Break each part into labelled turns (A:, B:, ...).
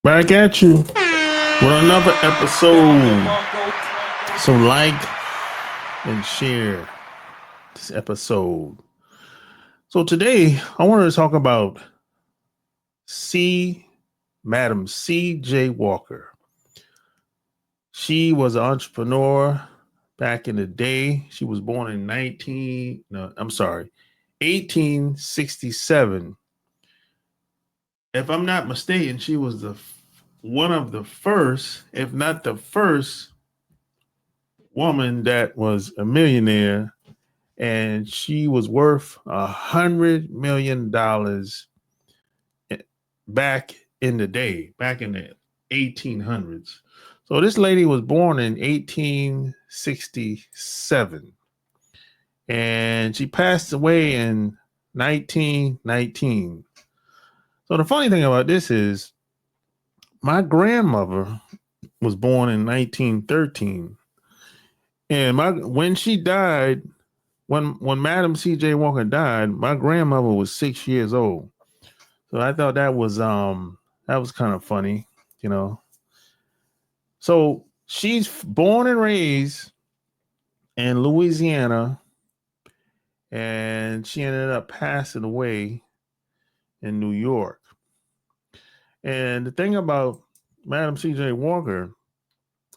A: Back at you with another episode. So like and share this episode. So today I wanted to talk about Madam C.J. Walker. She was an entrepreneur back in the day. She was born in 1867. If I'm not mistaken, she was one of the first, if not the first, woman that was a millionaire, and she was worth $100 million back in the day, back in the 1800s. So this lady was born in 1867, and she passed away in 1919. So the funny thing about this is my grandmother was born in 1913. And when she died, when Madam C.J. Walker died, my grandmother was 6 years old. So I thought that was kind of funny, you know. So she's born and raised in Louisiana, and she ended up passing away in New York. And the thing about Madam C.J. Walker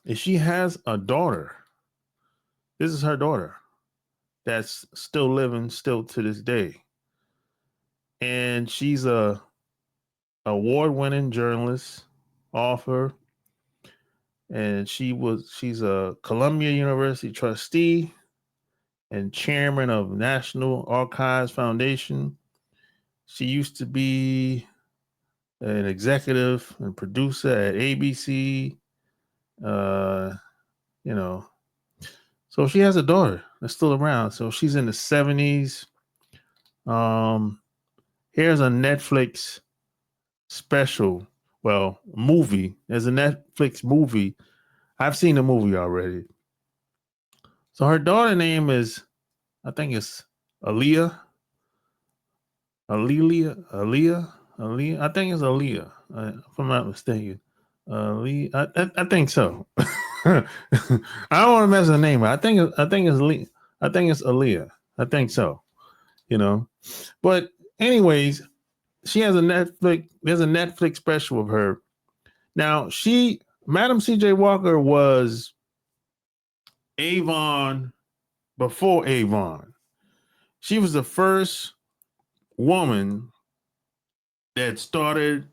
A: is she has a daughter. This is her daughter that's still living still to this day. And she's a award-winning journalist, author, and she's a Columbia University trustee and chairman of National Archives Foundation. She used to be an executive and producer at ABC. So she has a daughter that's still around. So she's in the 70s. Here's a Netflix special. Well, movie. There's a Netflix movie. I've seen the movie already. So her daughter name is, I think it's Aaliyah. Aaliyah. I think it's Aaliyah, if I'm not mistaken. I think so. I don't want to mess the name up. I think it's Aaliyah. I think it's Aaliyah. I think so. You know, but anyways, she has there's a Netflix special of her. Now, Madam C.J. Walker was Avon before Avon. She was the first woman that started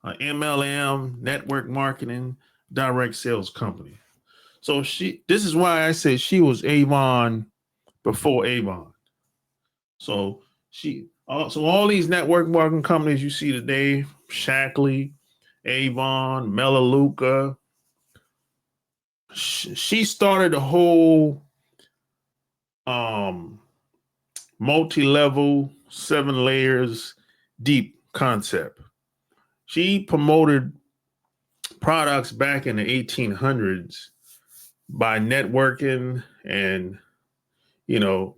A: an MLM, network marketing, direct sales company. So this is why I say she was Avon before Avon. So all these network marketing companies you see today, Shackley, Avon, Melaleuca, she started the whole multi-level, 7 layers deep concept. She promoted products back in the 1800s by networking and,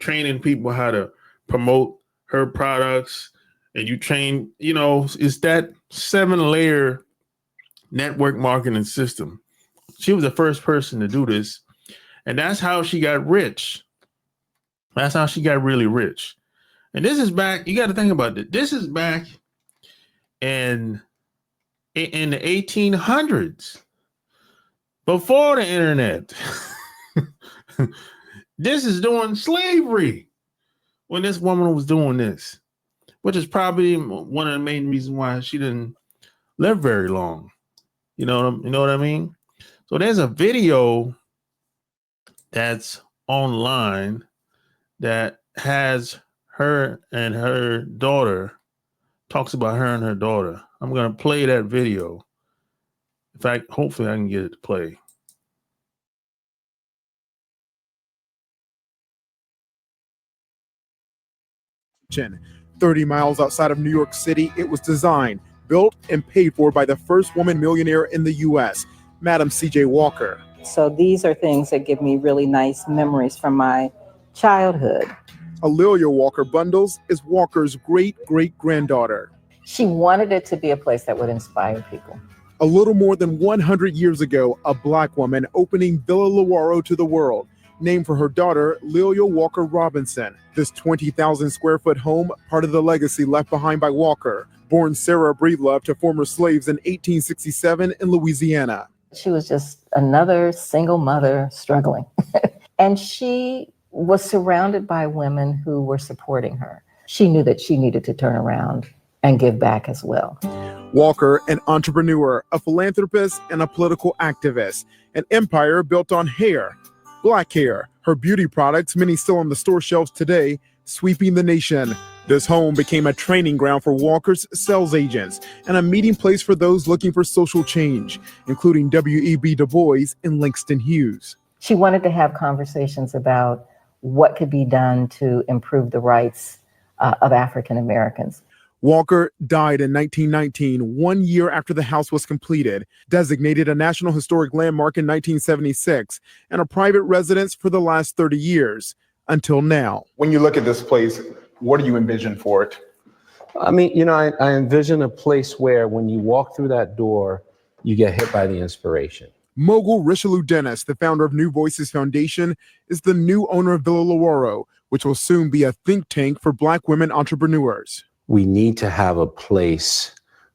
A: training people how to promote her products. And you train, it's that 7-layer network marketing system. She was the first person to do this. And that's how she got rich. That's how she got really rich. And this is back, you got to think about it. This is back in the 1800s, before the internet. This is during slavery when this woman was doing this, which is probably one of the main reasons why she didn't live very long. You know what I mean? So there's a video that's online that has her and her daughter, talks about her and her daughter. I'm going to play that video. In fact, hopefully I can get it to play.
B: 30 miles outside of New York City, it was designed, built, and paid for by the first woman millionaire in the U.S., Madam C.J. Walker.
C: So these are things that give me really nice memories from my childhood.
B: Aaliyah Walker Bundles is Walker's great-great-granddaughter.
C: She wanted it to be a place that would inspire people.
B: A little more than 100 years ago, a Black woman opening Villa Lewaro to the world, named for her daughter, Lelia Walker Robinson. This 20,000 square foot home, part of the legacy left behind by Walker, born Sarah Breedlove to former slaves in 1867 in Louisiana.
C: She was just another single mother struggling. And she was surrounded by women who were supporting her. She knew that she needed to turn around and give back as well.
B: Walker, an entrepreneur, a philanthropist, and a political activist. An empire built on hair, Black hair. Her beauty products, many still on the store shelves today, sweeping the nation. This home became a training ground for Walker's sales agents and a meeting place for those looking for social change, including W.E.B. Du Bois and Langston Hughes.
C: She wanted to have conversations about what could be done to improve the rights of African Americans.
B: Walker died in 1919, 1 year after the house was completed, designated a National Historic Landmark in 1976, and a private residence for the last 30 years, until now.
D: When you look at this place, what do you envision for it?
E: I mean, I envision a place where when you walk through that door, you get hit by the inspiration.
B: Mogul Richelieu Dennis, the founder of New Voices Foundation, is the new owner of Villa Lewaro, which will soon be a think tank for Black women entrepreneurs.
E: We need to have a place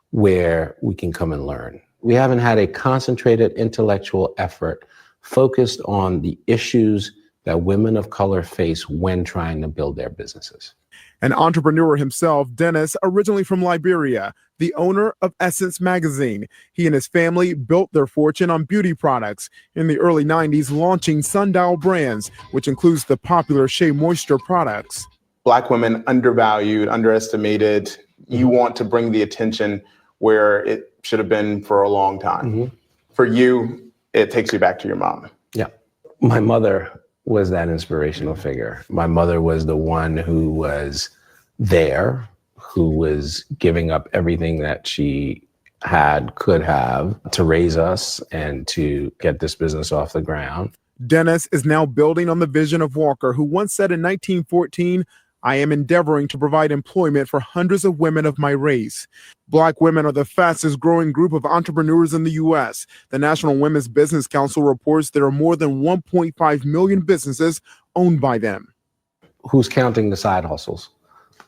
E: where we can come and learn. We haven't had a concentrated intellectual effort focused on the issues that women of color face when trying to build their businesses.
B: An entrepreneur himself, Dennis, originally from Liberia, the owner of Essence magazine. He and his family built their fortune on beauty products in the early 90s, launching Sundial Brands, which includes the popular Shea Moisture products.
D: Black women undervalued, underestimated. You want to bring the attention where it should have been for a long time. For you, it takes you back to your mom.
E: Yeah. My mother was that inspirational figure. My mother was the one who was there, who was giving up everything that she could have to raise us and to get this business off the ground.
B: Dennis is now building on the vision of Walker, who once said in 1914, "I am endeavoring to provide employment for hundreds of women of my race." Black women are the fastest growing group of entrepreneurs in the U.S. The National Women's Business Council reports there are more than 1.5 million businesses owned by them.
E: Who's counting the side hustles?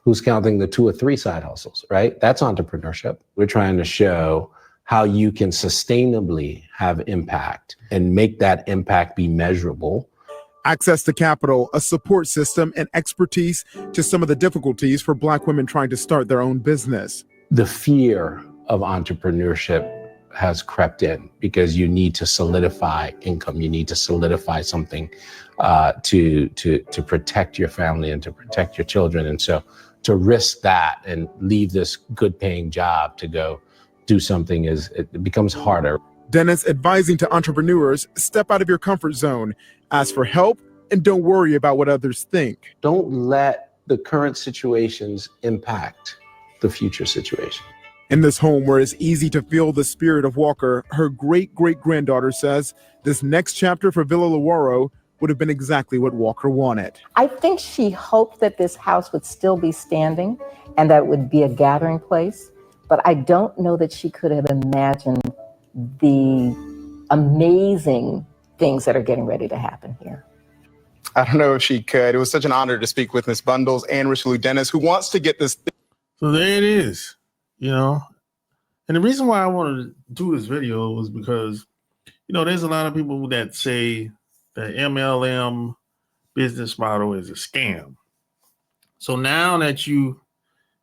E: Who's counting the 2 or 3 side hustles, right? That's entrepreneurship. We're trying to show how you can sustainably have impact and make that impact be measurable.
B: Access to capital, a support system, and expertise to some of the difficulties for Black women trying to start their own business.
E: The fear of entrepreneurship has crept in because you need to solidify income. You need to solidify something to protect your family and to protect your children. And so to risk that and leave this good paying job to go do something it becomes harder.
B: Dennis advising to entrepreneurs, step out of your comfort zone, ask for help, and don't worry about what others think.
E: Don't let the current situations impact the future situation.
B: In this home where it's easy to feel the spirit of Walker, her great-great-granddaughter says this next chapter for Villa Lewaro would have been exactly what Walker wanted.
C: I think she hoped that this house would still be standing and that it would be a gathering place, but I don't know that she could have imagined the amazing things that are getting ready to happen here.
D: I don't know if she could. It was such an honor to speak with Ms. Bundles and Richelieu Dennis, who wants to get this.
A: So there it is, And the reason why I wanted to do this video was because, there's a lot of people that say the MLM business model is a scam. So now that you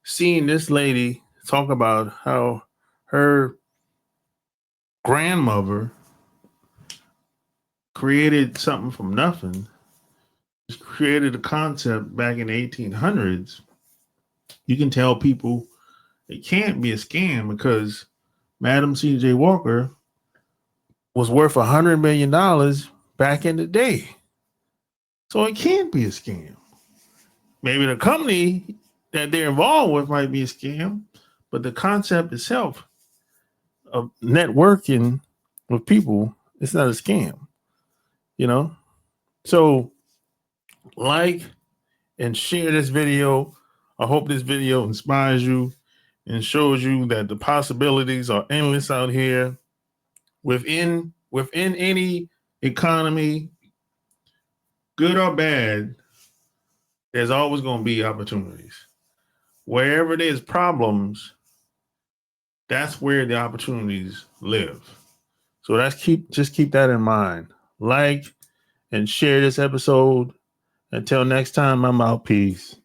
A: seen this lady talk about how her grandmother created something from nothing, created a concept back in the 1800s, you can tell people it can't be a scam because Madam C.J. Walker was worth $100 million back in the day. So it can't be a scam. Maybe the company that they're involved with might be a scam, but the concept itself of networking with people, it's not a scam, So like and share this video. I hope this video inspires you. and shows you that the possibilities are endless out here. Within any economy, good or bad, there's always going to be opportunities. Wherever there's problems, that's where the opportunities live. So just keep that in mind. Like and share this episode. Until next time, I'm out. Peace.